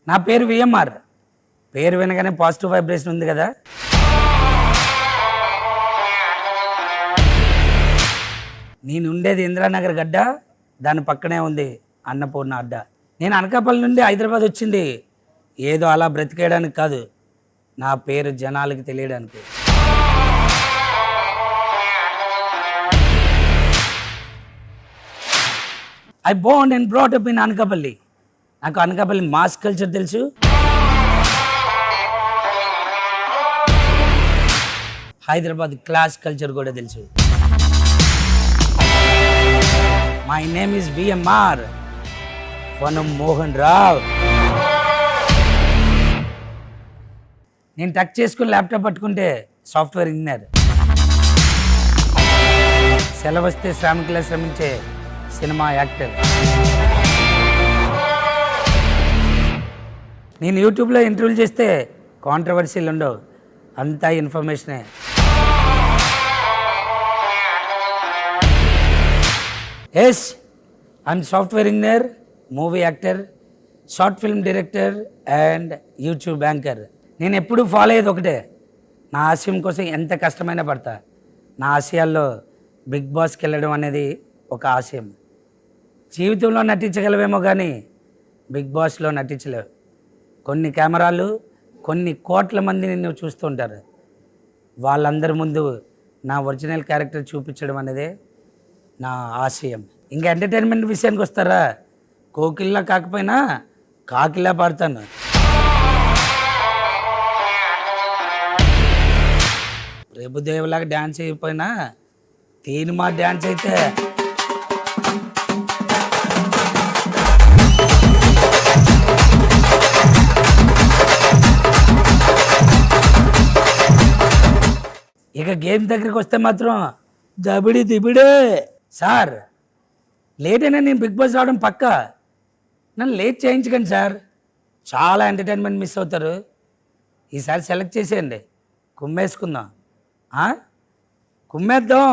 నా పేరు విఎంఆర్. పేరు వినగానే పాజిటివ్ వైబ్రేషన్ ఉంది కదా. నేను ఉండేది ఇందిరానగర్ గడ్డ, దాని పక్కనే ఉంది అన్నపూర్ణ అడ్డ. నేను అనకాపల్లి నుండి హైదరాబాద్ వచ్చింది ఏదో అలా బ్రతికేయడానికి కాదు, నా పేరు జనాలకి తెలియడానికి. I Born and brought up in Anakapalli. నాకు అనకాపల్లి మాస్ కల్చర్ తెలుసు, హైదరాబాద్ క్లాస్ కల్చర్ కూడా తెలుసు. మై నేమ్ ఇస్ విఎంఆర్ వనం మోహన్ రావ్. నేను టచ్ చేసుకుని ల్యాప్టాప్ పట్టుకుంటే సాఫ్ట్వేర్ ఇంజనీర్, సెలవు వస్తే శ్రామికులా శ్రమించే సినిమా యాక్టర్. నేను యూట్యూబ్లో ఇంటర్వ్యూలు చేస్తే కాంట్రవర్సీలు ఉండవు, అంతా ఇన్ఫర్మేషనే. Yes, I'm software engineer, movie actor, short film director and YouTube anchor. నేను ఎప్పుడూ ఫాలో అయ్యేది ఒకటే, నా ఆశయం కోసం ఎంత కష్టమైనా పడతా. నా ఆశయాల్లో బిగ్ బాస్కి వెళ్ళడం అనేది ఒక ఆశయం. జీవితంలో నటించగలవేమో కానీ బిగ్ బాస్లో నటించలేవు. కొన్ని కెమెరాలు, కొన్ని కోట్ల మంది నిన్ను చూస్తుంటారు. వాళ్ళందరి ముందు నా ఒరిజినల్ క్యారెక్టర్ చూపించడం అనేదే నా ఆశయం. ఇంకా ఎంటర్టైన్మెంట్ విషయానికి వస్తారా, కోకిల్లా కాకపోయినా కాకిలా పాడతాను. ప్రభుదేవులాగా డ్యాన్స్ అయిపోయినా తీనుమా డ్యాన్స్ అయితే ఇక గేమ్ దగ్గరికి వస్తే మాత్రం దబిడి దిబిడే. సార్ లేట్ అయినా నేను బిగ్ బాస్ రావడం పక్కా, నన్ను లేట్ చేయించకండి సార్, చాలా ఎంటర్టైన్మెంట్ మిస్ అవుతారు. ఈసారి సెలెక్ట్ చేసేయండి, కుమ్మేసుకుందాం, కుమ్మేద్దాం.